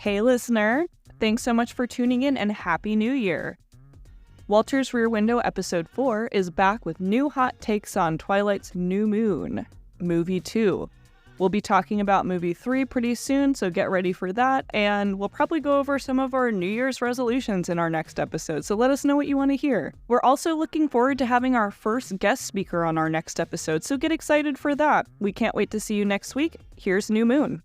Hey listener, thanks so much for tuning in and Happy New Year. Walter's Rear Window episode 4 is back with new hot takes on Twilight's New Moon, movie 2. We'll be talking about movie 3 pretty soon, so get ready for that, and we'll probably go over some of our New Year's resolutions in our next episode, so let us know what you want to hear. We're also looking forward to having our first guest speaker on our next episode, so get excited for that. We can't wait to see you next week. Here's New Moon.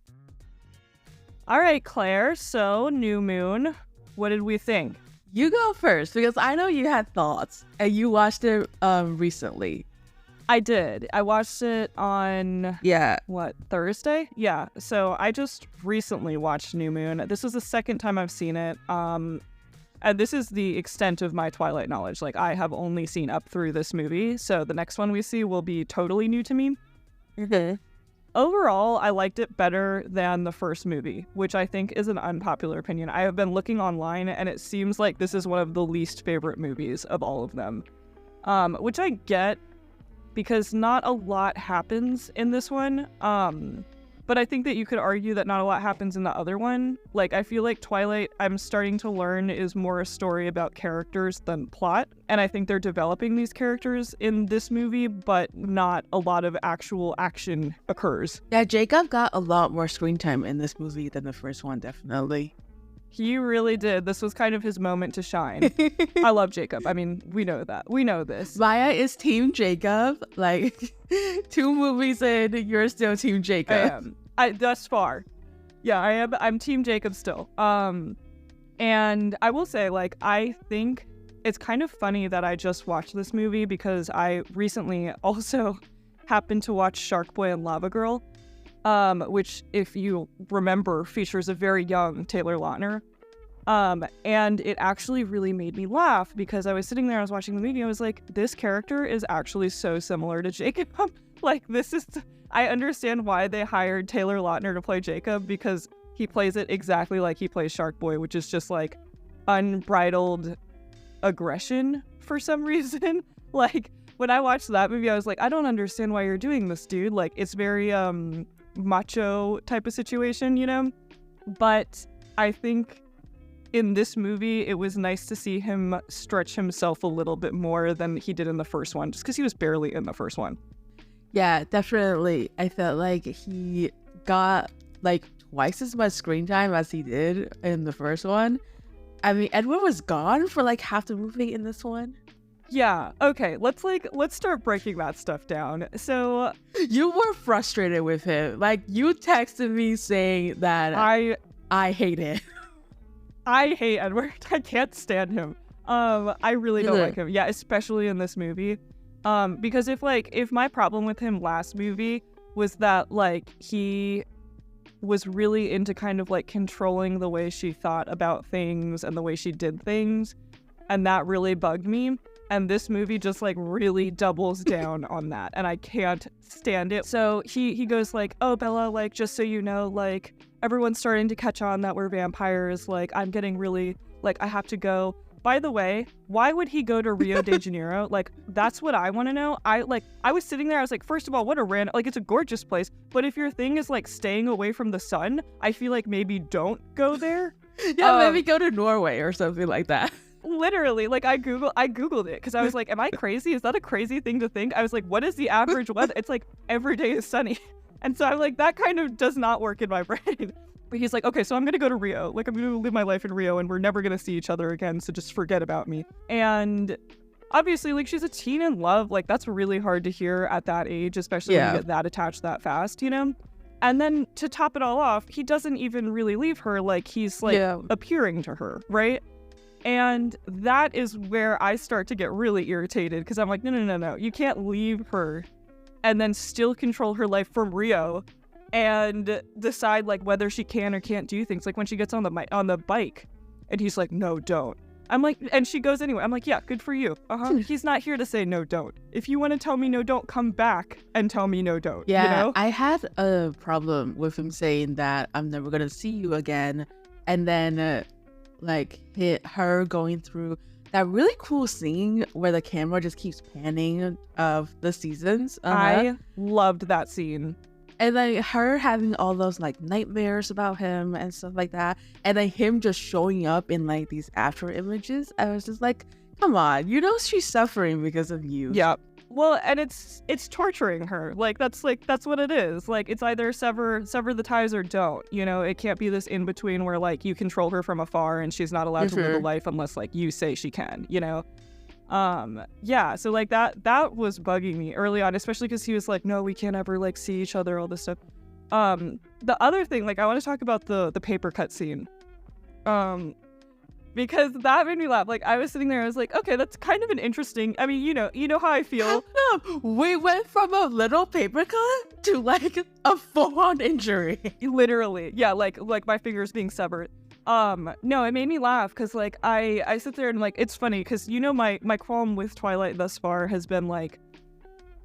All right, Claire, so New Moon, what did we think? You go first, because I know you had thoughts, and you watched it recently. I did. I watched it on, Thursday? Yeah, so I just recently watched New Moon. This was the second time I've seen it, and this is the extent of my Twilight knowledge. Like, I have only seen up through this movie, so the next one we see will be totally new to me. Mm-hmm. Overall, I liked it better than the first movie, which I think is an unpopular opinion. I have been looking online, and it seems like this is one of the least favorite movies of all of them, which I get because not a lot happens in this one, but I think that you could argue that not a lot happens in the other one. Like, I feel like Twilight, I'm starting to learn, is more a story about characters than plot, and I think they're developing these characters in this movie, but not a lot of actual action occurs. Yeah, Jacob got a lot more screen time in this movie than the first one, definitely. He really did. This was kind of his moment to shine. I love Jacob. I mean, we know that. We know this. Maya is Team Jacob. Like, 2 movies in, you're still Team Jacob. I am. Thus far. Yeah, I am. I'm Team Jacob still. And I will say, like, I think it's kind of funny that I just watched this movie because I recently also happened to watch Shark Boy and Lava Girl. Which, if you remember, features a very young Taylor Lautner. And it actually really made me laugh because I was sitting there, I was watching the movie, I was like, this character is actually so similar to Jacob. Like, I understand why they hired Taylor Lautner to play Jacob, because he plays it exactly like he plays Shark Boy, which is just like unbridled aggression for some reason. Like, when I watched that movie, I was like, I don't understand why you're doing this, dude. Like, it's very, macho type of situation, you know? But I think in this movie, it was nice to see him stretch himself a little bit more than he did in the first one, just because he was barely in the first one. Yeah, definitely. I felt like he got like twice as much screen time as he did in the first one. I mean, Edward was gone for like half the movie in this one. Yeah, okay, let's start breaking that stuff down. So you were frustrated with him. Like, you texted me saying that I hate it. I hate Edward. I can't stand him. I really don't like him. Yeah, especially in this movie. Because if my problem with him last movie was that, like, he was really into kind of like controlling the way she thought about things and the way she did things, and that really bugged me. And this movie just, like, really doubles down on that, and I can't stand it. So he goes, like, oh, Bella, like, just so you know, like, everyone's starting to catch on that we're vampires. Like, I'm getting really, like, I have to go. By the way, why would he go to Rio de Janeiro? Like, that's what I want to know. I was sitting there, I was like, first of all, what a random, like, it's a gorgeous place, but if your thing is, like, staying away from the sun, I feel like maybe don't go there. Yeah, maybe go to Norway or something like that. Literally, like, I googled it because I was like, am I crazy? Is that a crazy thing to think? I was like, what is the average weather? It's like every day is sunny. And so I'm like, that kind of does not work in my brain. But he's like, okay, so I'm gonna go to Rio. Like, I'm gonna live my life in Rio, and we're never gonna see each other again, so just forget about me. And obviously, like, she's a teen in love. Like, that's really hard to hear at that age, especially when you get that attached that fast, you know? And then to top it all off, he doesn't even really leave her. Like, he's like appearing to her, right? And that is where I start to get really irritated, because I'm like, no. You can't leave her and then still control her life from Rio and decide, like, whether she can or can't do things. Like, when she gets on the bike and he's like, no, don't. I'm like, and she goes anyway. I'm like, yeah, good for you. He's not here to say no, don't. If you want to tell me no, don't, come back and tell me no, don't. Yeah, you know? I had a problem with him saying that I'm never going to see you again. And then, her going through that really cool scene where the camera just keeps panning of the seasons. I loved that scene. And then her having all those like nightmares about him and stuff like that, and then him just showing up in like these after images, I was just like, come on, you know she's suffering because of you. Yeah. Well, and it's torturing her. That's what it is. Like, it's either sever the ties or don't. You know, it can't be this in between where like you control her from afar and she's not allowed to live a life unless like you say she can. You know. Yeah. So like that was bugging me early on, especially because he was like, no, we can't ever like see each other. All this stuff. The other thing, like, I want to talk about the paper cut scene. Because that made me laugh. Like, I was sitting there, I was like, okay, that's kind of an interesting... I mean, you know how I feel. No, we went from a little paper cut to, like, a full-on injury. Literally. Yeah, like my fingers being severed. No, it made me laugh, because, like, I sit there and, like, it's funny, because, you know, my qualm with Twilight thus far has been, like,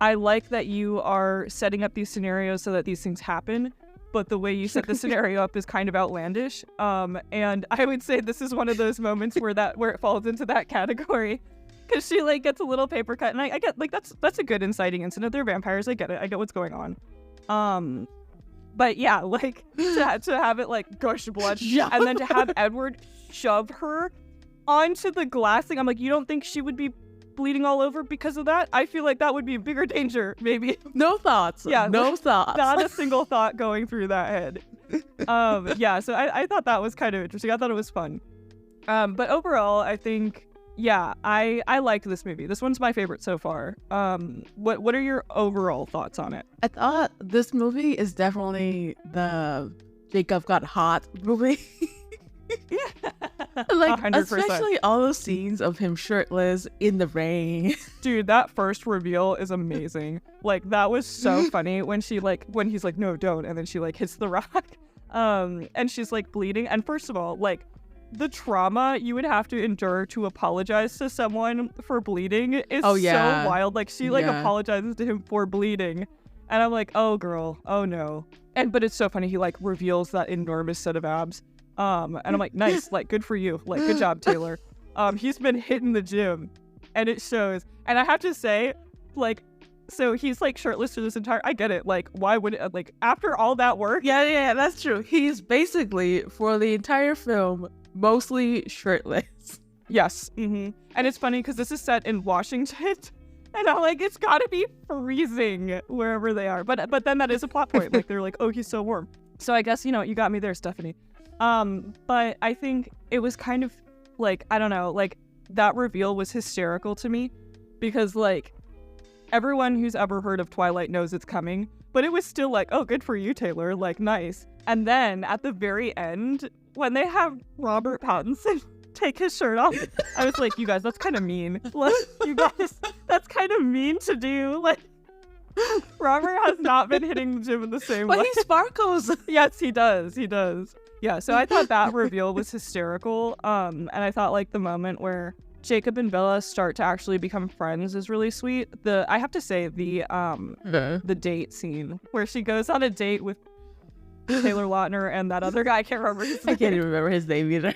I like that you are setting up these scenarios so that these things happen, but the way you set the scenario up is kind of outlandish. And I would say this is one of those moments where it falls into that category, because she like gets a little paper cut, and I get like that's a good inciting incident. They're vampires. I get it. I get what's going on. But yeah, like to have it like gush blood, and then to have Edward shove her onto the glass thing. I'm like, you don't think she would be bleeding all over because of that? I feel like that would be a bigger danger, maybe. No thoughts. Yeah, no thoughts. Not a single thought going through that head. Yeah, so I thought that was kind of interesting. I thought it was fun. But overall, I think, yeah, I liked this movie. This one's my favorite so far. What are your overall thoughts on it? I thought this movie is definitely the Jacob got hot movie. Like 100%. Especially all those scenes of him shirtless in the rain. Dude, that first reveal is amazing. Like, that was so funny when he's like, no, don't, and then she like hits the rock, and she's like bleeding. And first of all, like, the trauma you would have to endure to apologize to someone for bleeding is so wild. Like, she like apologizes to him for bleeding, and I'm like, oh girl, oh no. But it's so funny, he like reveals that enormous set of abs. And I'm like, nice, like, good for you. Like, good job, Taylor. He's been hitting the gym, and it shows. And I have to say, like, so he's, like, shirtless for this entire... I get it. Like, why would it... Like, after all that work... Yeah, that's true. He's basically, for the entire film, mostly shirtless. Yes. Mm-hmm. And it's funny, because this is set in Washington, and I'm like, it's gotta be freezing wherever they are. But then that is a plot point. Like, they're like, oh, he's so warm. So I guess, you know, you got me there, Stephanie. But I think it was kind of like, I don't know, like, that reveal was hysterical to me, because like everyone who's ever heard of Twilight knows it's coming, but it was still like, oh, good for you, Taylor, like, nice. And then at the very end, when they have Robert Pattinson take his shirt off, I was like, you guys, that's kind of mean. Like, you guys, that's kind of mean to do. Like, Robert has not been hitting the gym in the same way. But he sparkles. Yes, he does. Yeah, so I thought that reveal was hysterical. And I thought like the moment where Jacob and Bella start to actually become friends is really sweet. I have to say the date scene where she goes on a date with Taylor Lautner and that other guy, I can't remember his name. I can't even remember his name either.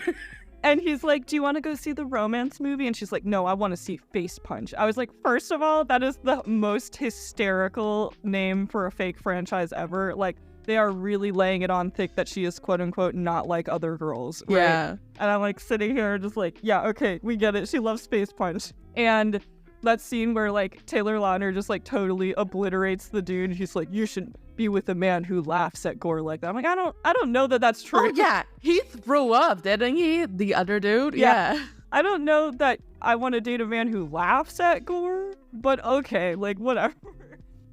And he's like, do you want to go see the romance movie? And she's like, no, I want to see Face Punch. I was like, first of all, that is the most hysterical name for a fake franchise ever. Like, they are really laying it on thick that she is quote unquote not like other girls. Right? Yeah. And I'm like sitting here just like, yeah, okay, we get it. She loves Face Punch. And that scene where like Taylor Lautner just like totally obliterates the dude. He's like, you should be with a man who laughs at gore like that. I'm like, I don't know that that's true. Oh yeah, he threw up, didn't he? The other dude. Yeah. I don't know that I want to date a man who laughs at gore, but okay, like whatever.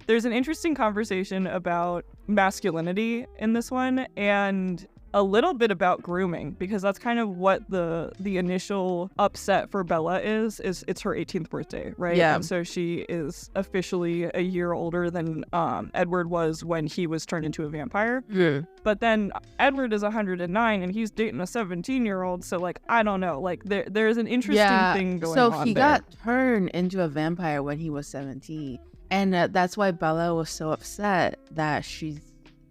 There's an interesting conversation about masculinity in this one, and a little bit about grooming, because that's kind of what the initial upset for Bella is it's her 18th birthday, right? Yeah. And so she is officially a year older than Edward was when he was turned into a vampire. Yeah. But then Edward is 109 and he's dating a 17-year-old, so like, I don't know, like there's an interesting thing going on. So he got turned into a vampire when he was 17. And that's why Bella was so upset that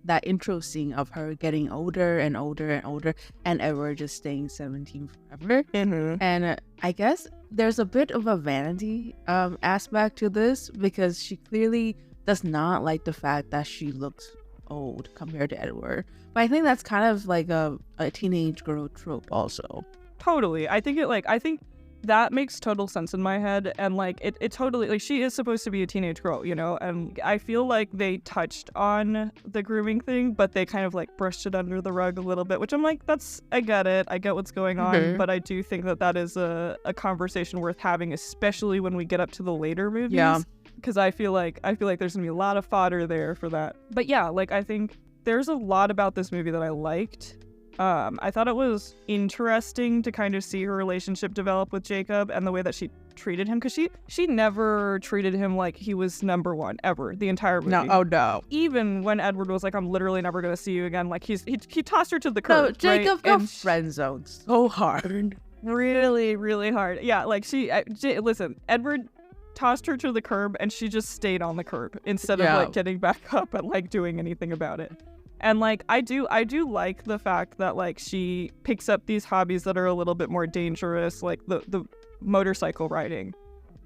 that intro scene of her getting older and older and older, and Edward just staying 17 forever. Mm-hmm. And I guess there's a bit of a vanity aspect to this, because she clearly does not like the fact that she looks old compared to Edward. But I think that's kind of like a teenage girl trope also. Totally. I think that makes total sense in my head, and like it totally, like, she is supposed to be a teenage girl, you know, and I feel like they touched on the grooming thing, but they kind of like brushed it under the rug a little bit, which I'm like, I get what's going on, but I do think that is a conversation worth having, especially when we get up to the later movies. Yeah. Because I feel like there's gonna be a lot of fodder there for that. But yeah, like, I think there's a lot about this movie that I liked. I thought it was interesting to kind of see her relationship develop with Jacob and the way that she treated him, because she never treated him like he was number one ever the entire movie. No, oh no. Even when Edward was like, I'm literally never gonna see you again, like he tossed her to the curb. No, Jacob right? got friend zoned so hard. Really, really hard. Yeah, like listen, Edward tossed her to the curb and she just stayed on the curb instead of like getting back up and like doing anything about it. And like I do like the fact that like she picks up these hobbies that are a little bit more dangerous, like the motorcycle riding.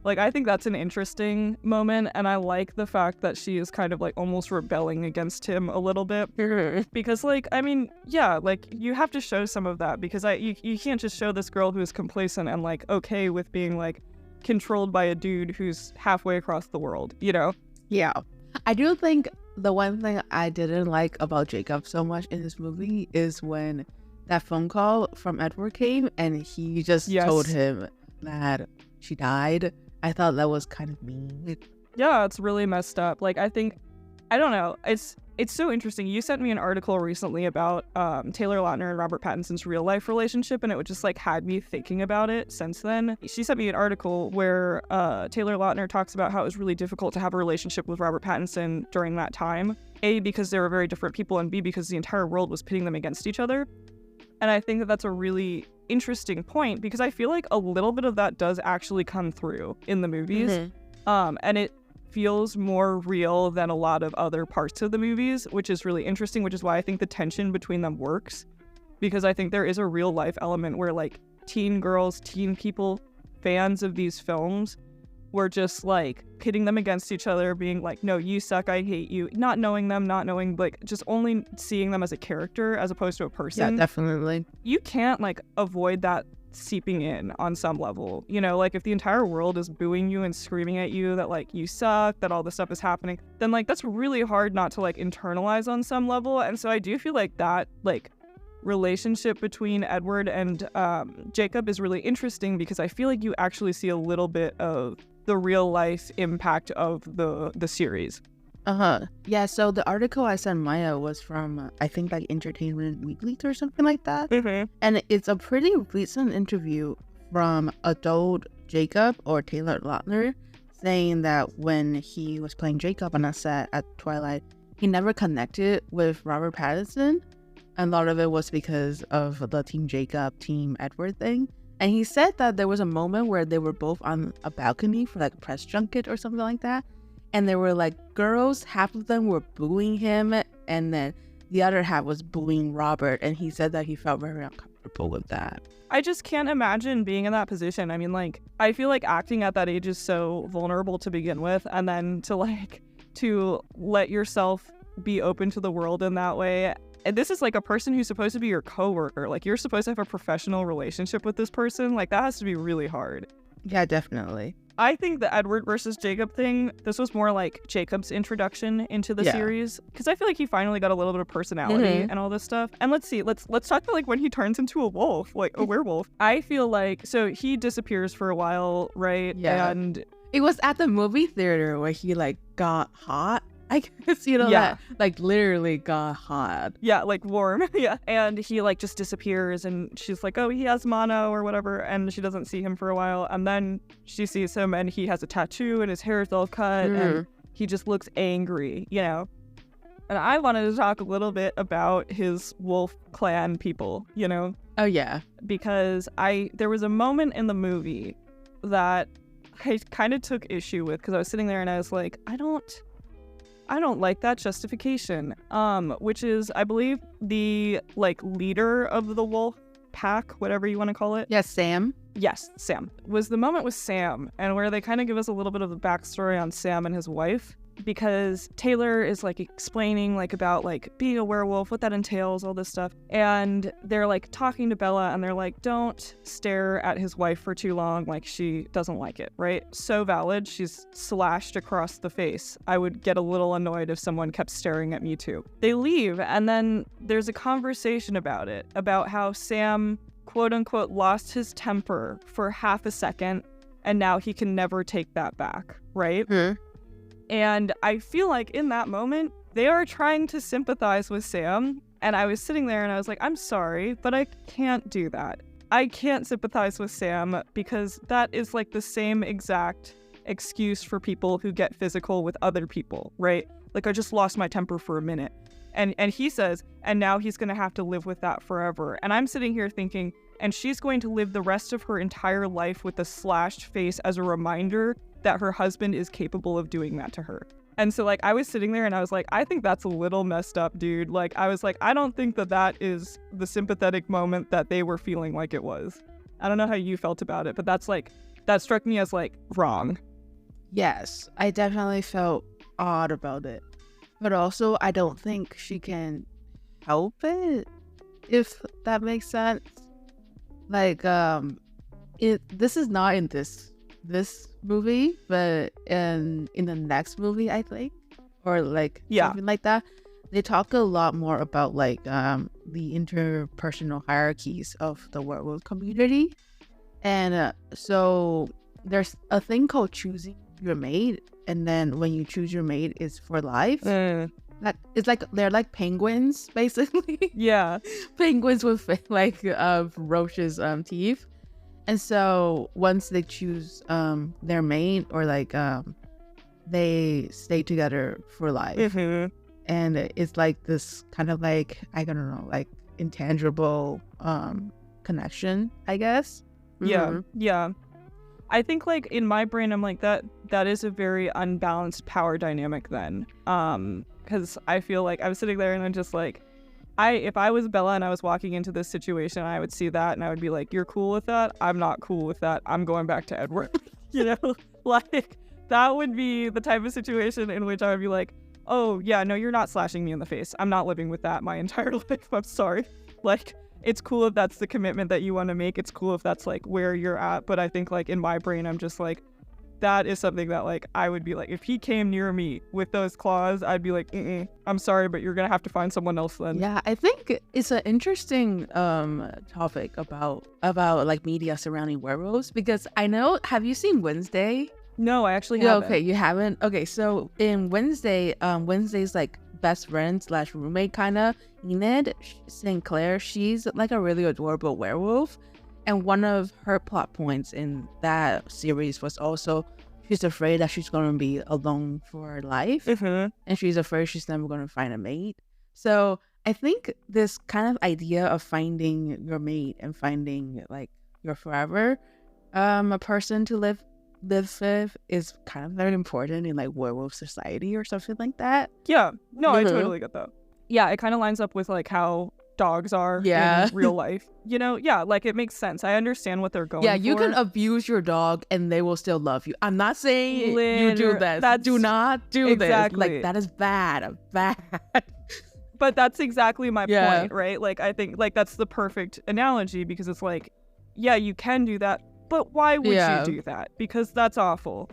Like, I think that's an interesting moment, and I like the fact that she is kind of like almost rebelling against him a little bit. Because like, I mean, yeah, like you have to show some of that, because you can't just show this girl who's complacent and like okay with being like controlled by a dude who's halfway across the world, you know? Yeah. I do think the one thing I didn't like about Jacob so much in this movie is when that phone call from Edward came and he just told him that she died. I thought that was kind of mean. Yeah, it's really messed up. Like, I don't know. It's so interesting. You sent me an article recently about Taylor Lautner and Robert Pattinson's real life relationship, and it just like had me thinking about it since then. She sent me an article where Taylor Lautner talks about how it was really difficult to have a relationship with Robert Pattinson during that time. A, because they were very different people, and B, because the entire world was pitting them against each other. And I think that that's a really interesting point, because I feel like a little bit of that does actually come through in the movies. And it feels more real than a lot of other parts of the movies, which is really interesting, which is why I think the tension between them works, because I think there is a real life element where like teen girls, teen people, fans of these films were just like pitting them against each other, being like, no, you suck, I hate you, not knowing them, not knowing, like, just only seeing them as a character as opposed to a person. Yeah, definitely. You can't like avoid that seeping in on some level, you know, like if the entire world is booing you and screaming at you that like you suck, that all this stuff is happening, then like that's really hard not to like internalize on some level. And so I do feel like that like relationship between Edward and Jacob is really interesting, because I feel like you actually see a little bit of the real life impact of the series. Yeah, so the article I sent Maya was from I think like Entertainment Weekly or something like that. And it's a pretty recent interview from adult Jacob, or Taylor Lautner, saying that when he was playing Jacob on a set at Twilight, he never connected with Robert Pattinson, and a lot of it was because of the Team Jacob, Team Edward thing. And he said that there was a moment where they were both on a balcony for like a press junket or something like that. And there were like girls, half of them were booing him, and then the other half was booing Robert. And he said that he felt very uncomfortable with that. I just can't imagine being in that position. I mean, like, I feel like acting at that age is so vulnerable to begin with. And then to let yourself be open to the world in that way. And this is like a person who's supposed to be your coworker. Like, you're supposed to have a professional relationship with this person. Like, that has to be really hard. Yeah, definitely. I think the Edward versus Jacob thing, this was more like Jacob's introduction into the series, because I feel like he finally got a little bit of personality and all this stuff. And let's talk about like when he turns into a wolf, like a werewolf. I feel like, so he disappears for a while, right? Yeah. And it was at the movie theater where he like got hot, I guess, you know, that like literally got hot. Yeah, like warm. Yeah. And he like just disappears, and she's like, oh, he has mono or whatever, and she doesn't see him for a while. And then she sees him, and he has a tattoo and his hair is all cut and he just looks angry, you know. And I wanted to talk a little bit about his wolf clan people, you know. Oh yeah. Because there was a moment in the movie that I kind of took issue with, because I was sitting there and I was like, I don't like that justification, which is, I believe, the like leader of the wolf pack, whatever you want to call it. Yes, Sam. Yes, Sam. Was the moment with Sam, and where they kind of give us a little bit of the backstory on Sam and his wife. because Taylor is like explaining like about like being a werewolf, what that entails, all this stuff. And they're like talking to Bella and they're like, don't stare at his wife for too long. Like she doesn't like it, right? So valid. She's slashed across the face. I would get a little annoyed if someone kept staring at me too. They leave and then there's a conversation about it, about how Sam quote unquote lost his temper for half a second and now he can never take that back, right? And I feel like in that moment, they are trying to sympathize with Sam. And I was sitting there and I was like, I'm sorry, but I can't do that. I can't sympathize with Sam because that is like the same exact excuse for people who get physical with other people, right? Like, I just lost my temper for a minute. And he says, and now he's going to have to live with that forever. And I'm sitting here thinking, and she's going to live the rest of her entire life with a slashed face as a reminder that her husband is capable of doing that to her. And so, like, I was sitting there and I was like, I think that's a little messed up, dude. Like, I was like, I don't think that that is the sympathetic moment that they were feeling like it was. I don't know how you felt about it, but that's like, that struck me as like wrong. Yes, I definitely felt odd about it. But also, I don't think she can help it, if that makes sense. Like, this is not in this movie, but in the next movie, I think, or like something like that, they talk a lot more about like the interpersonal hierarchies of the werewolf community, and so there's a thing called choosing your mate, and then when you choose your mate, it's for life. Like, it's like they're like penguins, basically. Yeah, penguins with like roaches teeth. And so once they choose their mate, or like they stay together for life. And it's like this kind of like, I don't know, like intangible connection, I guess. Yeah. I think like in my brain, I'm like, that is a very unbalanced power dynamic then. Because I feel like I was sitting there and I'm just like, if I was Bella and I was walking into this situation, I would see that and I would be like, you're cool with that? I'm not cool with that. I'm going back to Edward. You know, like that would be the type of situation in which I would be like, oh yeah, no, you're not slashing me in the face. I'm not living with that my entire life. I'm sorry. Like, it's cool if that's the commitment that you want to make. It's cool if that's like where you're at. But I think like in my brain, I'm just like, that is something that like I would be like, if he came near me with those claws, I'd be like, I'm sorry, but you're gonna have to find someone else then. Yeah, I think it's an interesting topic about like media surrounding werewolves, because I know, have you seen Wednesday? No, I actually haven't. Okay, you haven't? Okay, so in Wednesday, Wednesday's like best friend / roommate kind of, Enid St. Clair, she's like a really adorable werewolf. And one of her plot points in that series was also she's afraid that she's going to be alone for life. And she's afraid she's never going to find a mate. So I think this kind of idea of finding your mate and finding like your forever a person to live with is kind of very important in like werewolf society or something like that. Yeah. No, I totally get that. Yeah, it kind of lines up with like how dogs are in real life, you know. Yeah, like it makes sense. I understand what they're going for. You can abuse your dog and they will still love you. I'm not saying you do this. Do not do this. Like, that is bad. But that's exactly my point, right? Like, I think like that's the perfect analogy, because it's like, yeah, you can do that, but why would you do that? Because that's awful.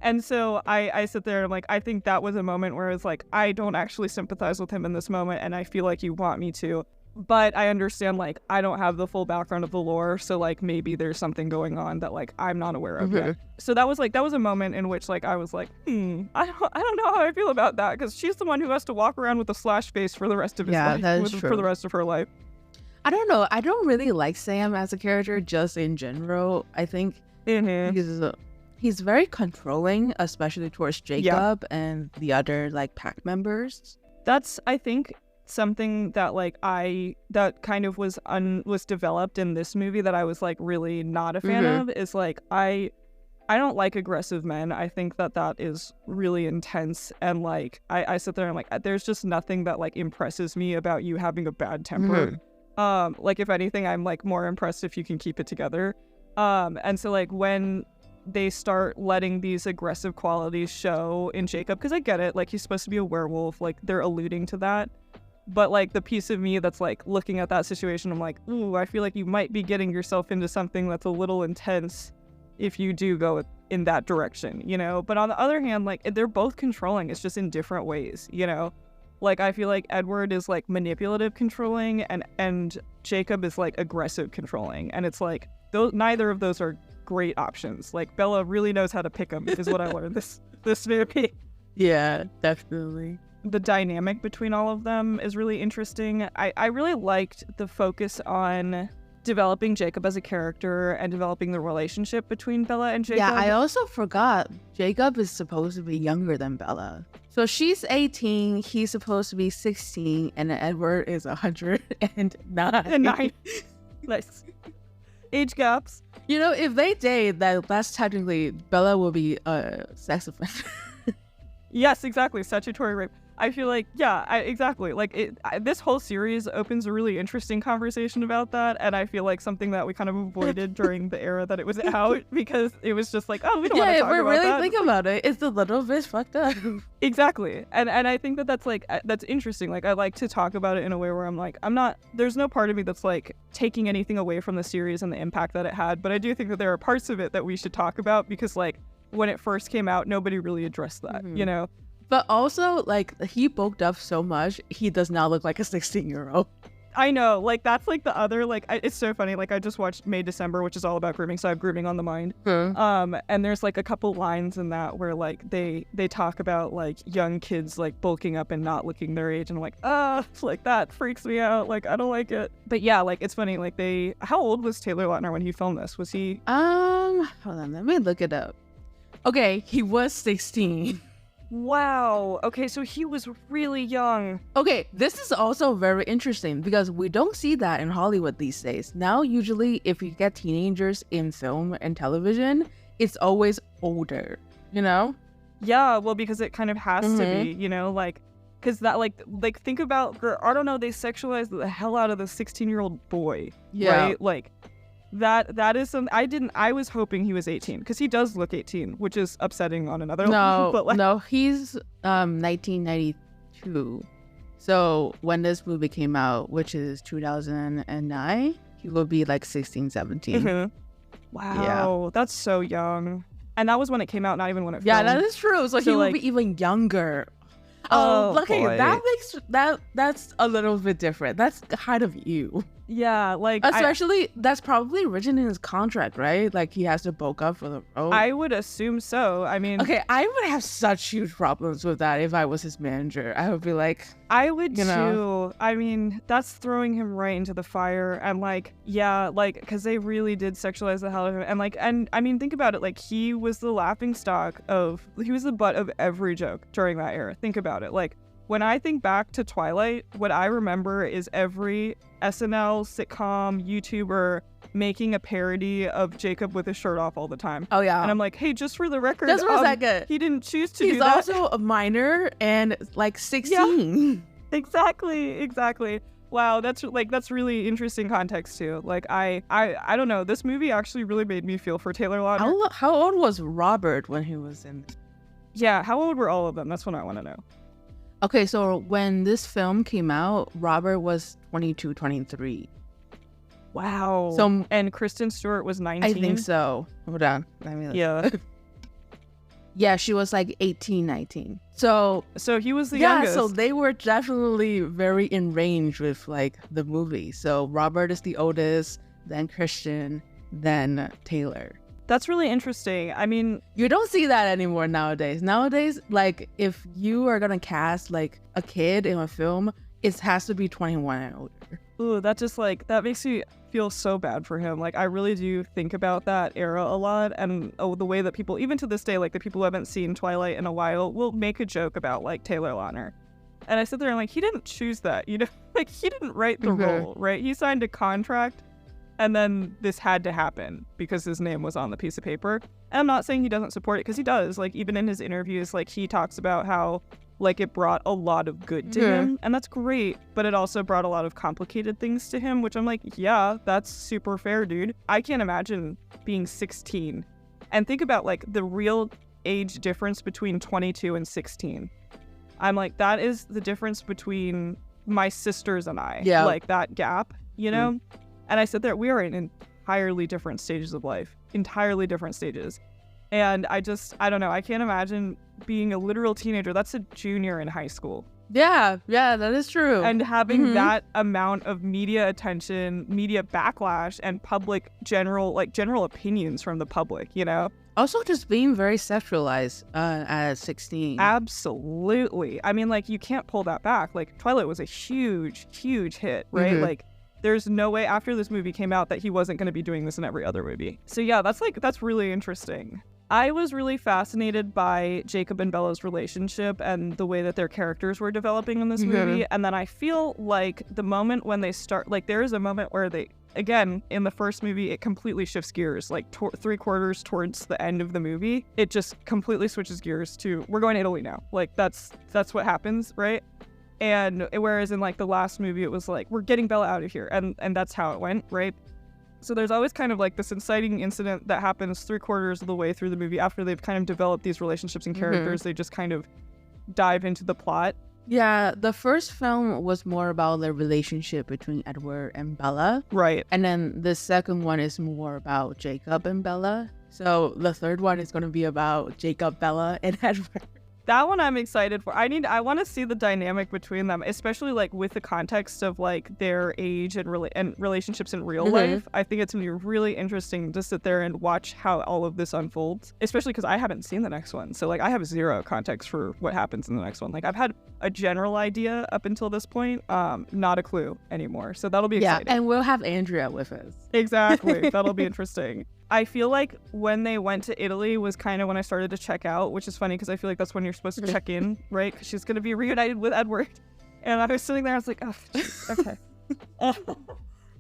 And so I sit there and I'm like, I think that was a moment where it's like, I don't actually sympathize with him in this moment, and I feel like you want me to. But I understand, like, I don't have the full background of the lore, so, like, maybe there's something going on that, like, I'm not aware of yet. So that was a moment in which, like, I was like, I don't know how I feel about that, because she's the one who has to walk around with a slashed face for the rest of his life. That is true. For the rest of her life. I don't know. I don't really like Sam as a character, just in general. I think he's very controlling, especially towards Jacob and the other, like, pack members. That's, I think, something that like that kind of was developed in this movie that I was like really not a fan of, is like I don't like aggressive men. I think that is really intense, and like I sit there and I'm like, there's just nothing that like impresses me about you having a bad temper. Like if anything, I'm like more impressed if you can keep it together. And so like when they start letting these aggressive qualities show in Jacob, because I get it, like he's supposed to be a werewolf, like they're alluding to that. But like the piece of me that's like looking at that situation, I'm like, ooh, I feel like you might be getting yourself into something that's a little intense if you do go in that direction, you know? But on the other hand, like they're both controlling, it's just in different ways, you know? Like I feel like Edward is like manipulative controlling and Jacob is like aggressive controlling. And it's like neither of those are great options. Like Bella really knows how to pick them is what I learned this movie. Yeah, definitely. The dynamic between all of them is really interesting. I really liked the focus on developing Jacob as a character and developing the relationship between Bella and Jacob. Yeah, I also forgot Jacob is supposed to be younger than Bella. So she's 18, he's supposed to be 16, and Edward is 109. Nice. Age gaps. You know, if they date, that's technically Bella will be a sex offender. Yes, exactly. Statutory rape. I feel like, yeah, exactly. Like this whole series opens a really interesting conversation about that, and I feel like something that we kind of avoided during the era that it was out, because it was just like, oh, we don't want to talk about that. Yeah, if we really think about it, it's a little bit fucked up. Exactly. And I think that's like, that's interesting. Like I like to talk about it in a way where I'm like, there's no part of me that's like taking anything away from the series and the impact that it had, but I do think that there are parts of it that we should talk about, because like when it first came out, nobody really addressed that, you know? But also, like, he bulked up so much, he does not look like a 16-year-old. I know, like, that's like the other, like, it's so funny. Like, I just watched May December, which is all about grooming, so I have grooming on the mind. And there's like a couple lines in that where like they talk about like young kids like bulking up and not looking their age, and I'm like, like that freaks me out. Like, I don't like it. But yeah, like it's funny. Like how old was Taylor Lautner when he filmed this? Was he? Hold on, let me look it up. Okay, he was 16. Wow. Okay, so he was really young. Okay, this is also very interesting because we don't see that in Hollywood these days. Now, usually, if you get teenagers in film and television, it's always older, you know? Yeah, well, because it kind of has to be, you know, like, because that, like, think about, I don't know, they sexualize the hell out of the 16-year-old boy, right? Like, that is some. I was hoping he was 18, because he does look 18, which is upsetting on another level. But like, no, he's 1992. So when this movie came out, which is 2009, he will be like 16, 17. Wow, that's so young. And that was when it came out, not even when it filmed. Yeah, that is true. So he will be even younger. Okay, boy. that makes that's a little bit different. That's kind of you. Yeah, like especially that's probably written in his contract, right? Like he has to bulk up for the role. I would assume so. I mean, okay, I would have such huge problems with that if I was his manager. I would be like, I would too. I mean, that's throwing him right into the fire, and like, yeah, like, because they really did sexualize the hell out of him, and like, and I mean, think about it. Like, he was the laughingstock he was the butt of every joke during that era. Think about it. Like, when I think back to Twilight, what I remember is every SNL, sitcom, YouTuber making a parody of Jacob with his shirt off all the time. Oh, yeah. And I'm like, hey, just for the record, just for a second, he didn't choose to do that. He's also a minor and like 16. Yeah, exactly. Wow, that's really interesting context too. Like I don't know. This movie actually really made me feel for Taylor Lautner. How old was Robert when he was in? Yeah, how old were all of them? That's what I want to know. Okay, so when this film came out, Robert was 22, 23. Wow. So, and Kristen Stewart was 19? I think so. Hold on. Let me look. Yeah. Yeah, she was like 18, 19. So he was the youngest. Yeah, so they were definitely very in range with like the movie. So Robert is the oldest, then Christian, then Taylor. That's really interesting. I mean, you don't see that anymore nowadays. Nowadays, like if you are gonna cast like a kid in a film, it has to be 21 and older. Ooh, that just like, that makes me feel so bad for him. Like, I really do think about that era a lot, and the way that people, even to this day, like the people who haven't seen Twilight in a while will make a joke about like Taylor Lautner. And I sit there and like, he didn't choose that, you know? Like, he didn't write the role, right? He signed a contract, and then this had to happen because his name was on the piece of paper. And I'm not saying he doesn't support it, because he does. Like, even in his interviews, like, he talks about how, like, it brought a lot of good to him. And that's great. But it also brought a lot of complicated things to him, which I'm like, yeah, that's super fair, dude. I can't imagine being 16 And think about like the real age difference between 22 and 16. I'm like, that is the difference between my sisters and I. Yeah. Like that gap, you know? And I said there, we are in entirely different stages of life, entirely different stages. And I don't know. I can't imagine being a literal teenager. That's a junior in high school. Yeah, that is true. And having that amount of media attention, media backlash, and public general opinions from the public, you know? Also just being very sexualized at 16. Absolutely. I mean, like, you can't pull that back. Like, Twilight was a huge, huge hit, right? Like, there's no way after this movie came out that he wasn't going to be doing this in every other movie. So yeah, that's really interesting. I was really fascinated by Jacob and Bella's relationship and the way that their characters were developing in this movie. And then I feel like the moment when they start, like, there is a moment where they, again, in the first movie, it completely shifts gears, like 3/4 towards the end of the movie. It just completely switches gears to, we're going to Italy now. Like, that's what happens, right? And whereas in like the last movie, it was like, we're getting Bella out of here. And that's how it went, right? So there's always kind of like this inciting incident that happens 3/4 of the way through the movie after they've kind of developed these relationships and characters. They just kind of dive into the plot. Yeah, the first film was more about the relationship between Edward and Bella. Right. And then the second one is more about Jacob and Bella. So the third one is going to be about Jacob, Bella, and Edward. That one I'm excited for. I want to see the dynamic between them, especially like with the context of like their age and relationships in real life. I think it's going to be really interesting to sit there and watch how all of this unfolds, especially because I haven't seen the next one. So like I have zero context for what happens in the next one. Like I've had a general idea up until this point, not a clue anymore. So that'll be exciting. Yeah, and we'll have Andrea with us. Exactly. That'll be interesting. I feel like when they went to Italy was kind of when I started to check out, which is funny because I feel like that's when you're supposed to check in, right? Because she's going to be reunited with Edward. And I was sitting there, I was like, oh, geez, okay.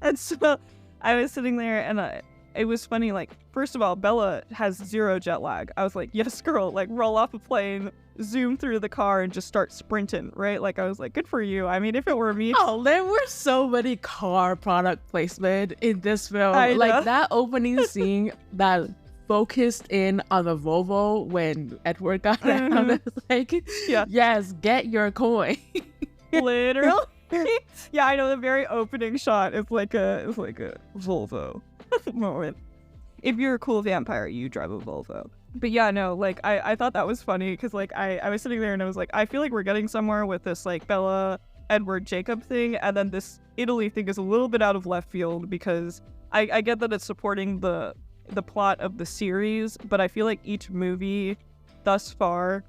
And so I was sitting there and it was funny. Like, first of all, Bella has zero jet lag. I was like, yes, girl, like roll off a plane, zoom through the car and just start sprinting, right? Like, I was like, good for you. I mean, if it were me. Oh, there were so many car product placement in this film. Like that opening scene that focused in on the Volvo when Edward got out. It's like, yes, get your coin. Literally. Yeah, I know the very opening shot is like a Volvo moment. If you're a cool vampire, you drive a Volvo. But yeah, no, like I thought that was funny because like I was sitting there and I was like, I feel like we're getting somewhere with this like Bella, Edward, Jacob thing, and then this Italy thing is a little bit out of left field because I get that it's supporting the plot of the series, but I feel like each movie thus far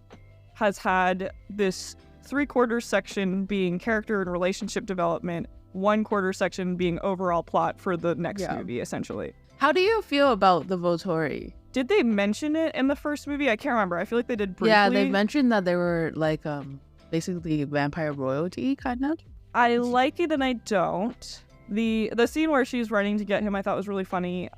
has had this 3/4 section being character and relationship development, 1/4 section being overall plot for the next movie, essentially. How do you feel about the Volturi? Did they mention it in the first movie? I can't remember. I feel like they did briefly. Yeah, they mentioned that they were like basically vampire royalty, kind of. I like it and I don't. The scene where she's running to get him I thought was really funny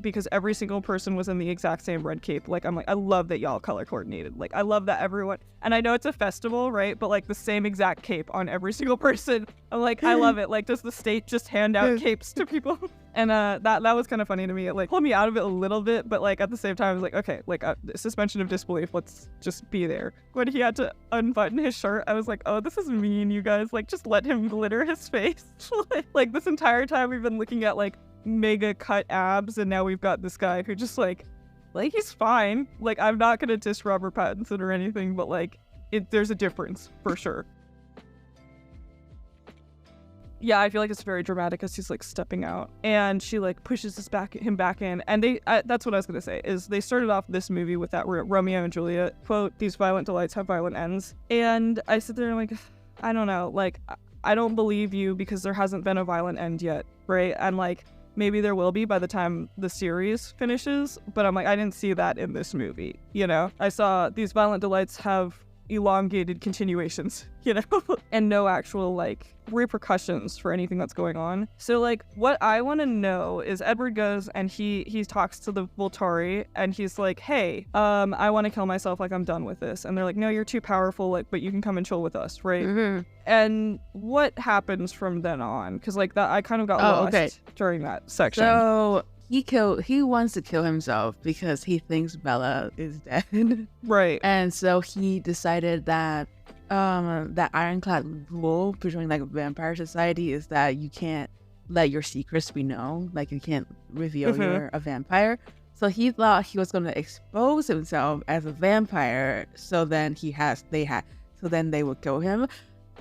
because every single person was in the exact same red cape. Like, I'm like, I love that y'all color coordinated. Like, I love that everyone, and I know it's a festival, right? But like the same exact cape on every single person. I'm like, I love it. Like, does the state just hand out capes to people? And that was kind of funny to me. It like pulled me out of it a little bit, but like at the same time, I was like, okay, like suspension of disbelief. Let's just be there. When he had to unbutton his shirt, I was like, oh, this is mean, you guys. Like, just let him glitter his face. Like this entire time we've been looking at like mega cut abs, and now we've got this guy who just like he's fine. Like, I'm not gonna diss Robert Pattinson or anything, but like there's a difference for sure. Yeah, I feel like it's very dramatic as he's like stepping out and she like pushes him back in. And that's what I was going to say is they started off this movie with that Romeo and Juliet quote, these violent delights have violent ends. And I sit there and I'm like, I don't know, like, I don't believe you because there hasn't been a violent end yet, right? And like, maybe there will be by the time the series finishes, but I'm like, I didn't see that in this movie, you know? I saw these violent delights have elongated continuations, you know, and no actual like repercussions for anything that's going on. So like what I want to know is Edward goes and he talks to the Volturi and he's like, hey, I want to kill myself, like I'm done with this. And they're like, no, you're too powerful, like, but you can come and chill with us, right? And what happens from then on? Because like that I kind of got lost during that section. So he wants to kill himself because he thinks Bella is dead. Right. And so he decided that that ironclad rule between like a vampire society is that you can't let your secrets be known. Like you can't reveal you're a vampire. So he thought he was going to expose himself as a vampire. So then they would kill him.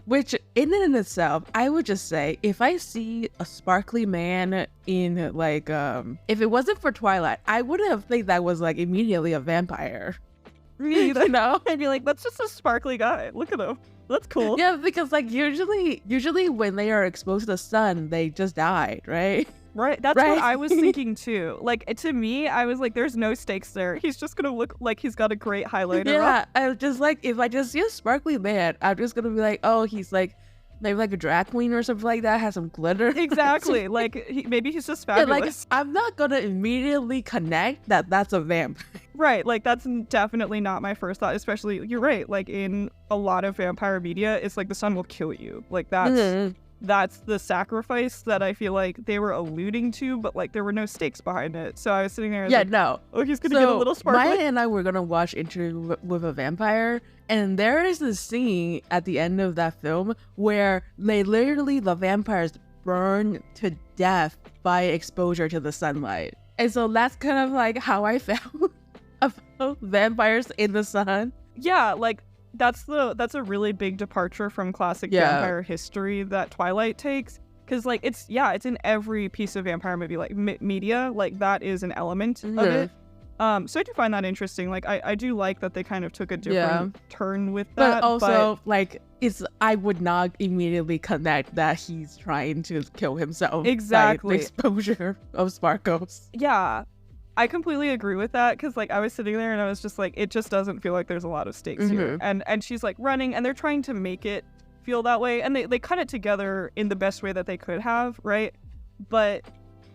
Which in and in itself, I would just say, if I see a sparkly man in like, if it wasn't for Twilight, I wouldn't have think that was like immediately a vampire. Me either. No, I'd be like, that's just a sparkly guy. Look at him. That's cool. Yeah, because like usually when they are exposed to the sun, they just died, right? Right. That's what I was thinking too. Like to me, I was like, there's no stakes there. He's just gonna look like he's got a great highlighter. Yeah, I was just like, if I just see a sparkly man, I'm just gonna be like, oh, he's like maybe like a drag queen or something like that, has some glitter. Exactly. Like maybe he's just fabulous. Yeah, like I'm not gonna immediately connect that that's a vampire. Right. Like that's definitely not my first thought. Especially, you're right. Like in a lot of vampire media, it's like the sun will kill you. Like that's the sacrifice that I feel like they were alluding to, but like there were no stakes behind it. So I was sitting there. Oh, he's gonna get a little sparkly. Maya and I were gonna watch Interview with a Vampire, and there is a scene at the end of that film where the vampires burn to death by exposure to the sunlight, and so that's kind of like how I felt about vampires in the sun. Yeah, like. That's a really big departure from classic vampire history that Twilight takes, because like it's in every piece of vampire movie, like media, like that is an element of it. So I do find that interesting. Like I do like that they kind of took a different turn with that. But also like I would not immediately connect that he's trying to kill himself. Exactly. By the exposure of sparkles. Yeah. I completely agree with that, because like I was sitting there and I was just like, it just doesn't feel like there's a lot of stakes here. And she's like running, and they're trying to make it feel that way, and they cut it together in the best way that they could have, right? But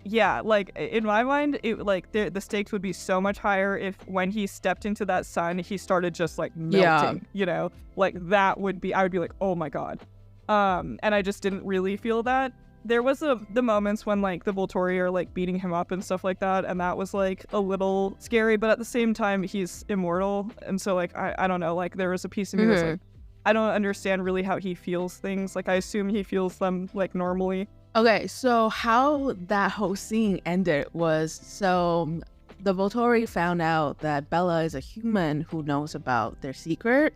yeah, like in my mind, it like the stakes would be so much higher if when he stepped into that sun, he started just like melting, you know? Like I would be like, oh my god. And I just didn't really feel that. There was the moments when like the Volturi are like beating him up and stuff like that, and that was like a little scary, but at the same time he's immortal, and so like I don't know, like there was a piece of me that's like, I don't understand really how he feels things. Like I assume he feels them like normally. Okay, so how that whole scene ended was, so the Volturi found out that Bella is a human who knows about their secret,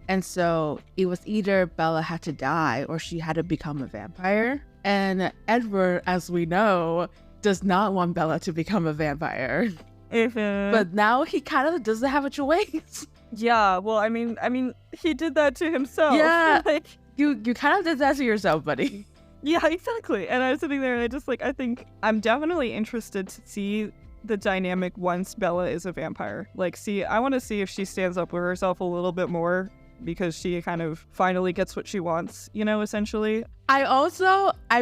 and so it was either Bella had to die or she had to become a vampire. And Edward, as we know, does not want Bella to become a vampire. But now he kind of doesn't have a choice. Yeah, well, I mean, he did that to himself. Yeah, like you kind of did that to yourself, buddy. Yeah, exactly. And I was sitting there and I think I'm definitely interested to see the dynamic once Bella is a vampire. Like, I want to see if she stands up for herself a little bit more, because she kind of finally gets what she wants, you know, essentially. I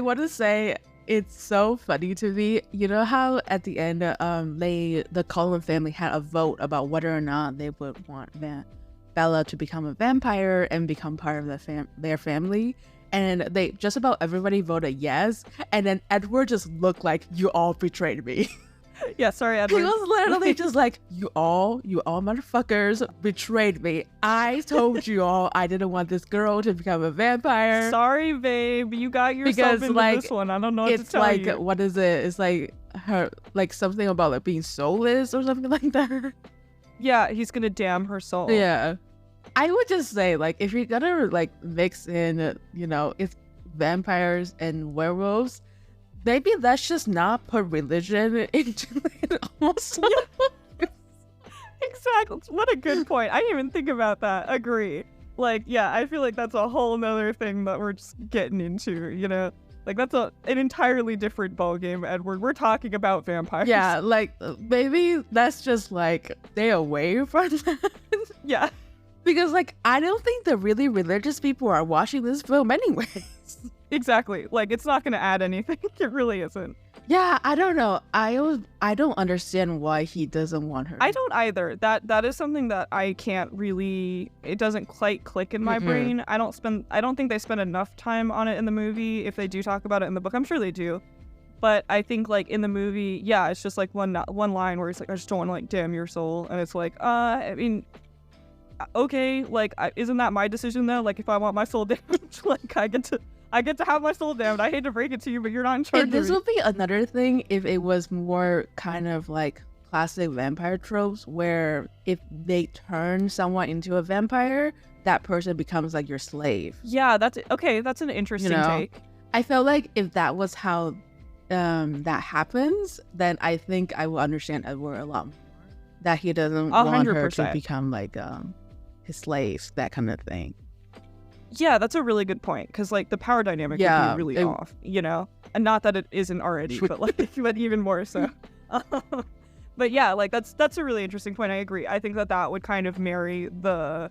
want to say it's so funny to me. You know how at the end, the Cullen family had a vote about whether or not they would want Bella to become a vampire and become part of their family. And they just about everybody voted yes. And then Edward just looked like, you all betrayed me. Yeah, sorry, Edward. He was literally just like, you all motherfuckers betrayed me. I told you all I didn't want this girl to become a vampire. Sorry, babe. You got yourself into this one. I don't know what to tell you. It's like, what is it? It's like her, like something about like being soulless or something like that. Yeah, he's gonna damn her soul. Yeah. I would just say, like, if you're gonna like mix in, you know, it's vampires and werewolves, maybe let's just not put religion into it also. Exactly. What a good point. I didn't even think about that. Agree. Like, yeah, I feel like that's a whole nother thing that we're just getting into, you know? Like, that's an entirely different ballgame, Edward. We're talking about vampires. Yeah, like, maybe let's just, like, stay away from that. Yeah. Because, like, I don't think the really religious people are watching this film anyways. Exactly. Like, it's not going to add anything. It really isn't. Yeah, I don't know. I don't understand why he doesn't want her. I don't either. That is something that I can't really, it doesn't quite click in my brain. I don't think they spend enough time on it in the movie. If they do talk about it in the book, I'm sure they do. But I think like in the movie, yeah, it's just like one line where it's like, I just don't want to like damn your soul. And it's like, I mean, okay, like, isn't that my decision though? Like if I want my soul damned, like I get to have my soul damned. I hate to break it to you, but you're not in charge of me. This would be another thing if it was more kind of like classic vampire tropes, where if they turn someone into a vampire, that person becomes like your slave. Yeah, that's okay. That's an interesting take. I felt like if that was how that happens, then I think I will understand Edward a lot more. That he doesn't want her to become like his slave, that kind of thing. Yeah, that's a really good point, because like the power dynamic would be really off, you know, and not that it isn't already, but like but even more so. But yeah, like that's a really interesting point. I agree. I think that would kind of marry the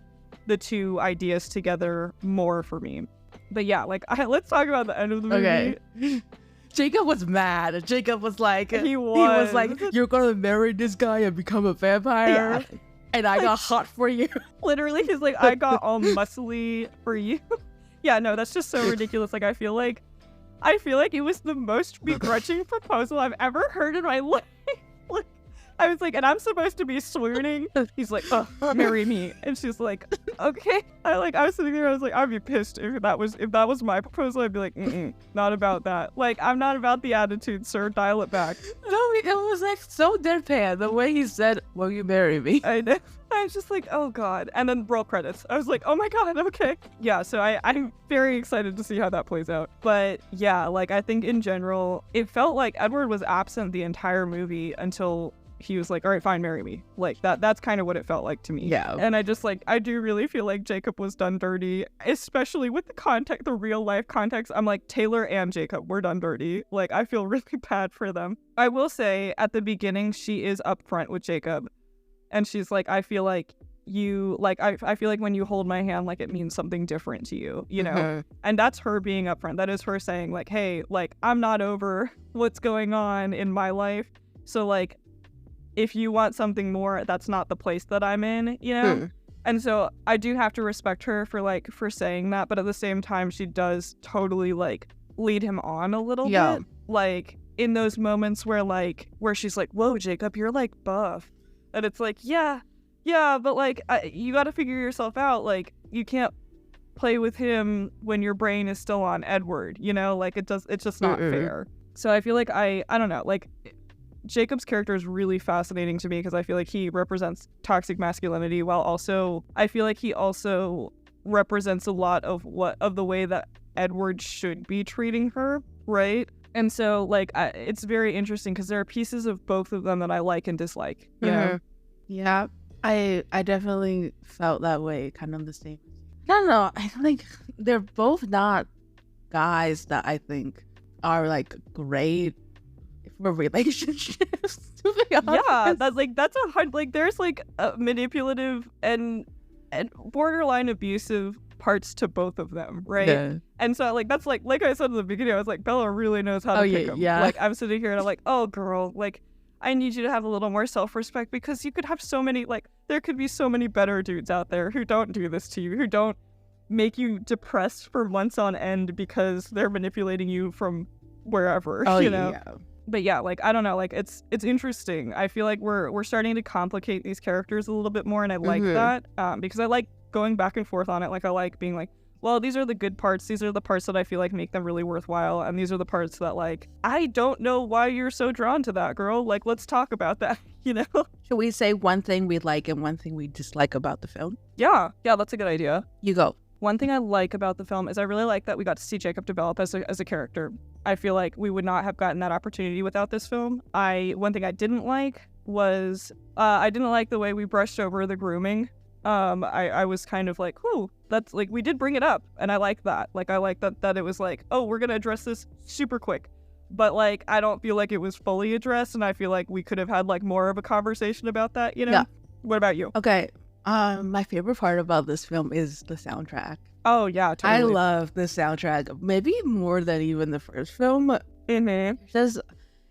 two ideas together more for me. But yeah, like let's talk about the end of the movie. Okay. Jacob was mad. Jacob was like, he was like, you're gonna marry this guy and become a vampire, and I got hot for you. Literally, he's like, I got all muscly for you. Yeah, no, that's just so ridiculous. Like, I feel like it was the most begrudging proposal I've ever heard in my life. Like, I was like, and I'm supposed to be swooning. He's like, oh, marry me. And she's like, okay. I was sitting there, I was like, I'd be pissed if that was my proposal. I'd be like, not about that. Like, I'm not about the attitude, sir. Dial it back. No, it was like so deadpan. The way he said, will you marry me? I know. I was just like, oh God. And then roll credits. I was like, oh my God, okay. Yeah, so I'm very excited to see how that plays out. But yeah, like I think in general, it felt like Edward was absent the entire movie until he was like, all right, fine, marry me. Like that's kind of what it felt like to me. Yeah. And I just like, I do really feel like Jacob was done dirty, especially with the real life context. I'm like, Taylor and Jacob were done dirty. Like, I feel really bad for them. I will say at the beginning, she is upfront with Jacob. And she's like, I feel like you, like, I feel like when you hold my hand, like it means something different to you, you know? And that's her being upfront. That is her saying like, hey, like, I'm not over what's going on in my life. So like, if you want something more, that's not the place that I'm in, you know? And so I do have to respect her for saying that, but at the same time, she does totally like lead him on a little bit. Like in those moments where she's like, whoa, Jacob, you're like buff. And it's like, yeah, but like, you got to figure yourself out. Like, you can't play with him when your brain is still on Edward, you know? Like, it's just not fair. So I feel like I don't know, like, Jacob's character is really fascinating to me because I feel like he represents toxic masculinity while also, I feel like he also represents a lot of the way that Edward should be treating her, right? And so, like, it's very interesting because there are pieces of both of them that I like and dislike, you know? Yeah, I definitely felt that way, kind of the same. No, I think they're both not guys that I think are, like, great for relationships, to be honest. Yeah, that's a hard, like, there's, like, a manipulative and borderline abusive parts to both of them, right? Yeah. And so like that's like I said in the beginning, I was like, Bella really knows how to pick them. Yeah. Like I'm sitting here and I'm like, oh girl, like I need you to have a little more self-respect because you could have so many, like there could be so many better dudes out there who don't do this to you, who don't make you depressed for months on end because they're manipulating you from wherever, you know? Yeah. But yeah, like I don't know, like it's interesting. I feel like we're starting to complicate these characters a little bit more, and I like that because I like going back and forth on it. Like I like being like, well, these are the good parts. These are the parts that I feel like make them really worthwhile, and these are the parts that like I don't know why you're so drawn to that girl. Like let's talk about that, you know? Should we say one thing we like and one thing we dislike about the film? Yeah, that's a good idea. You go. One thing I like about the film is I really like that we got to see Jacob develop as a character. I feel like we would not have gotten that opportunity without this film. One thing I didn't like was I didn't like the way we brushed over the grooming. I was kind of like, whew, that's like, we did bring it up, and I like that. Like, I like that it was like, oh, we're gonna address this super quick. But like, I don't feel like it was fully addressed, and I feel like we could have had like more of a conversation about that, you know? Yeah. What about you? Okay. My favorite part about this film is the soundtrack. Oh yeah, totally. I love the soundtrack, maybe more than even the first film. Mm-hmm.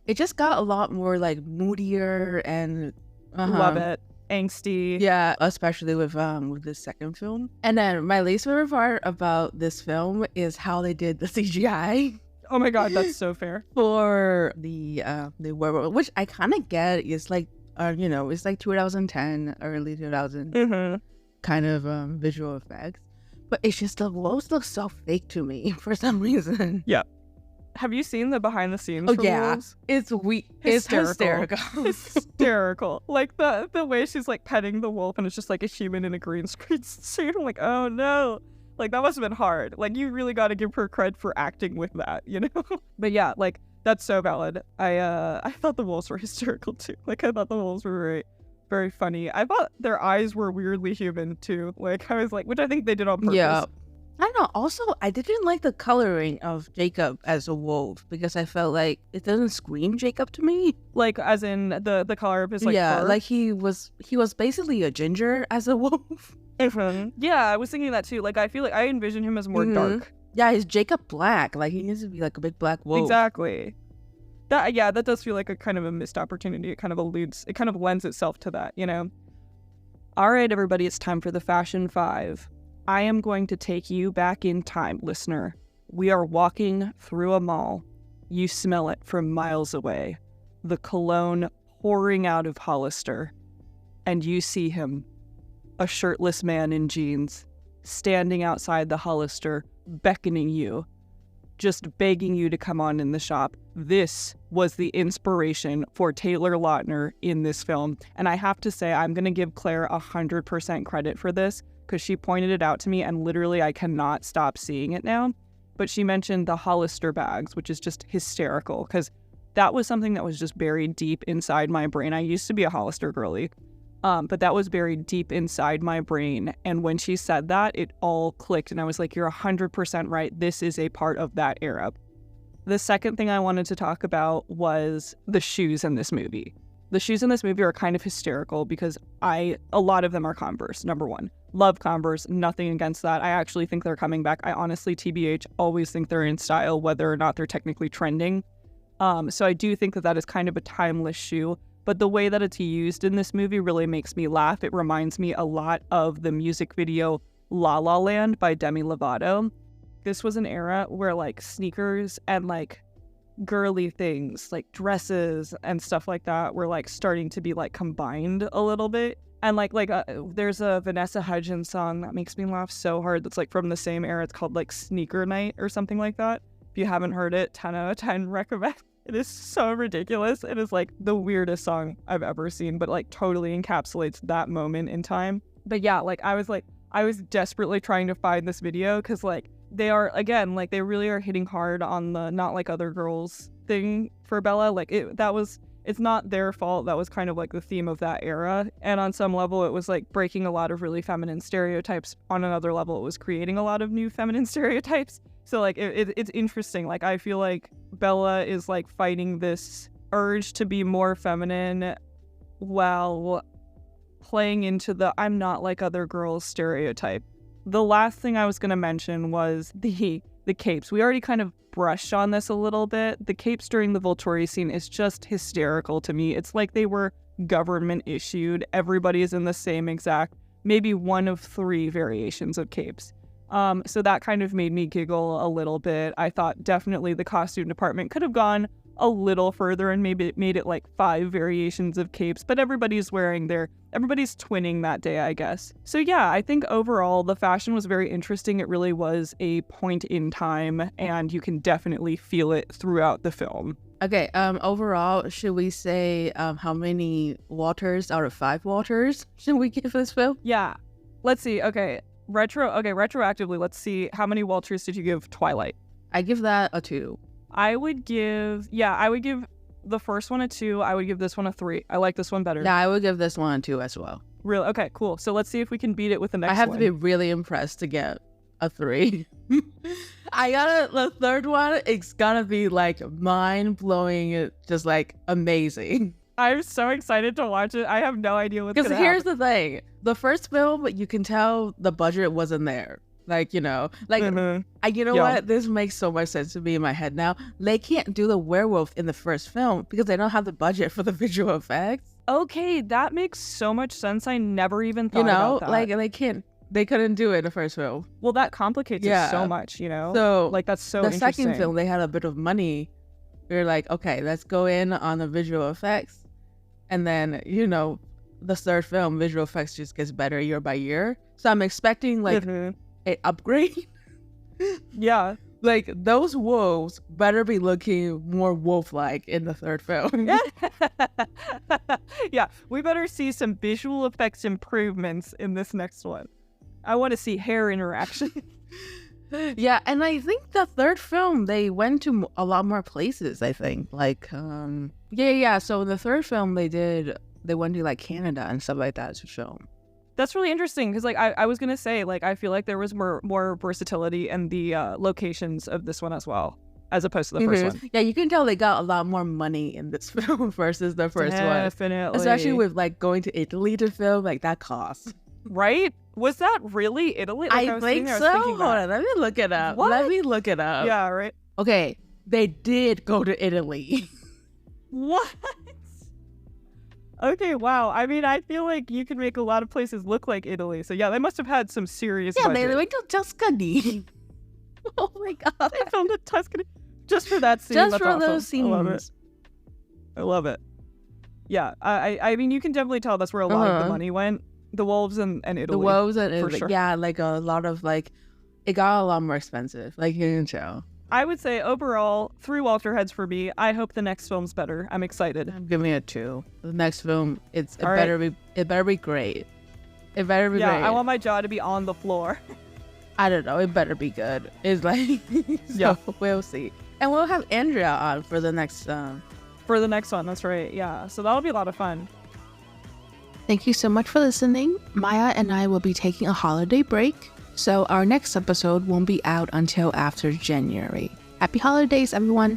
It just got a lot more like moodier and love it, angsty. Yeah, especially with the second film. And then my least favorite part about this film is how they did the CGI. Oh my god, that's so fair. For the werewolf, which I kind of get, is like it's like 2010, early 2000 kind of visual effects, but it's just the wolves look so fake to me for some reason. Yeah. Have you seen the behind the scenes? Oh for yeah, wolves? it's hysterical. Hysterical. Like the way she's like petting the wolf and it's just like a human in a green screen suit. I'm like, oh no. Like that must have been hard. Like you really got to give her cred for acting with that, you know? But yeah, like that's so valid. I thought the wolves were hysterical too. Like I thought the wolves were very, very funny. I thought their eyes were weirdly human too. Like I was like, which I think they did on purpose. Yeah. I don't know. Also, I didn't like the coloring of Jacob as a wolf because I felt like it doesn't scream Jacob to me. Like as in the color of his like fur? Like he was basically a ginger as a wolf. Yeah, I was thinking that too. Like I feel like I envision him as more dark. Yeah, he's Jacob Black. Like he needs to be like a big black wolf. Exactly. That does feel like a kind of a missed opportunity. It kind of lends itself to that, you know? All right, everybody, it's time for the Fashion 5. I am going to take you back in time, listener. We are walking through a mall. You smell it from miles away. The cologne pouring out of Hollister. And you see him, a shirtless man in jeans, standing outside the Hollister, beckoning you, just begging you to come on in the shop. This was the inspiration for Taylor Lautner in this film. And I have to say, I'm going to give Claire 100% credit for this because she pointed it out to me and literally I cannot stop seeing it now. But she mentioned the Hollister bags, which is just hysterical because that was something that was just buried deep inside my brain. I used to be a Hollister girly, but that was buried deep inside my brain. And when she said that, it all clicked. And I was like, you're 100% right. This is a part of that era. The second thing I wanted to talk about was the shoes in this movie. The shoes in this movie are kind of hysterical because a lot of them are Converse, number one. Love Converse, nothing against that. I actually think they're coming back. I honestly, TBH, always think they're in style, whether or not they're technically trending. So I do think that is kind of a timeless shoe. But the way that it's used in this movie really makes me laugh. It reminds me a lot of the music video La La Land by Demi Lovato. This was an era where like sneakers and like girly things like dresses and stuff like that were like starting to be like combined a little bit. And there's a Vanessa Hudgens song that makes me laugh so hard that's like from the same era. It's called like Sneaker Night or something like that. If you haven't heard it, 10 out of 10 recommend. It is so ridiculous. It is like the weirdest song I've ever seen, but like totally encapsulates that moment in time. But yeah, like I was desperately trying to find this video because like they are, again, like they really are hitting hard on the not like other girls thing for Bella. Like it's not their fault. That was kind of like the theme of that era. And on some level, it was like breaking a lot of really feminine stereotypes. On another level, it was creating a lot of new feminine stereotypes. So like it's interesting. Like I feel like Bella is like fighting this urge to be more feminine while playing into the I'm not like other girls stereotype. The last thing I was going to mention was the capes. We already kind of brushed on this a little bit. The capes during the Volturi scene is just hysterical to me. It's like they were government issued. Everybody is in the same exact, maybe one of 3 variations of capes. So that kind of made me giggle a little bit. I thought definitely the costume department could have gone a little further and maybe made it like 5 variations of capes, but everybody's twinning that day, I guess. So yeah, I think overall the fashion was very interesting. It really was a point in time and you can definitely feel it throughout the film. Okay, overall, should we say how many waters out of 5 waters should we give this film? Yeah, let's see. Okay, retroactively, let's see. How many waters did you give Twilight? I give that a 2. I would give the first one a 2. I would give this one a 3. I like this one better. Yeah, I would give this one a 2 as well. Really? Okay, cool. So let's see if we can beat it with the next one. I have to be really impressed to get a 3. The third one, it's gonna be like mind-blowing, just like amazing. I'm so excited to watch it. I have no idea what's gonna happen. Because here's the thing. The first film, you can tell the budget wasn't there. Like, you know, like, what? This makes so much sense to me in my head now. They can't do the werewolf in the first film because they don't have the budget for the visual effects. Okay, that makes so much sense. I never even thought about that. Like, they can't they couldn't do it in the first film. Well, that complicates it so much, you know? So like, that's so the interesting. second film, they had a bit of money. They're like, okay, let's go in on the visual effects. And then, you know, the third film, visual effects just gets better year by year. So I'm expecting like an upgrade. Yeah. Like those wolves better be looking more wolf-like in the third film. Yeah, we better see some visual effects improvements in this next one. I want to see hair interaction. Yeah, and I think the third film, they went to a lot more places, I think. Like, yeah. So in the third film, they went to like Canada and stuff like that to film. That's really interesting because, like, I was gonna say, like, I feel like there was more versatility in the locations of this one as well, as opposed to the first one. Yeah, you can tell they got a lot more money in this film versus the first one. Definitely. Especially with like going to Italy to film, like that costs. Right? Was that really Italy? Like, I think so. Hold on, let me look it up. What? Let me look it up. Yeah, right. Okay, they did go to Italy. What? Okay, wow. I mean, I feel like you can make a lot of places look like Italy. So yeah, they must have had some serious budget. They went to Tuscany. Oh my god. They filmed in Tuscany just for that scene. Just That's for awesome. those scenes. I love it. I love it. Yeah, I mean, you can definitely tell that's where a lot of the money went. The wolves and Italy. The wolves and Italy. sure. Yeah, like a lot of like, it got a lot more expensive. Like you can tell. I would say overall, 3 Walter heads for me. I hope the next film's better. I'm excited. I'm giving it 2. The next film, it All better be great. It better be great. Yeah, I want my jaw to be on the floor. I don't know. It better be good. It's like, yeah, we'll see. And we'll have Andrea on for the next. For the next one, that's right. Yeah, so that'll be a lot of fun. Thank you so much for listening. Maya and I will be taking a holiday break, so our next episode won't be out until after January. Happy holidays, everyone!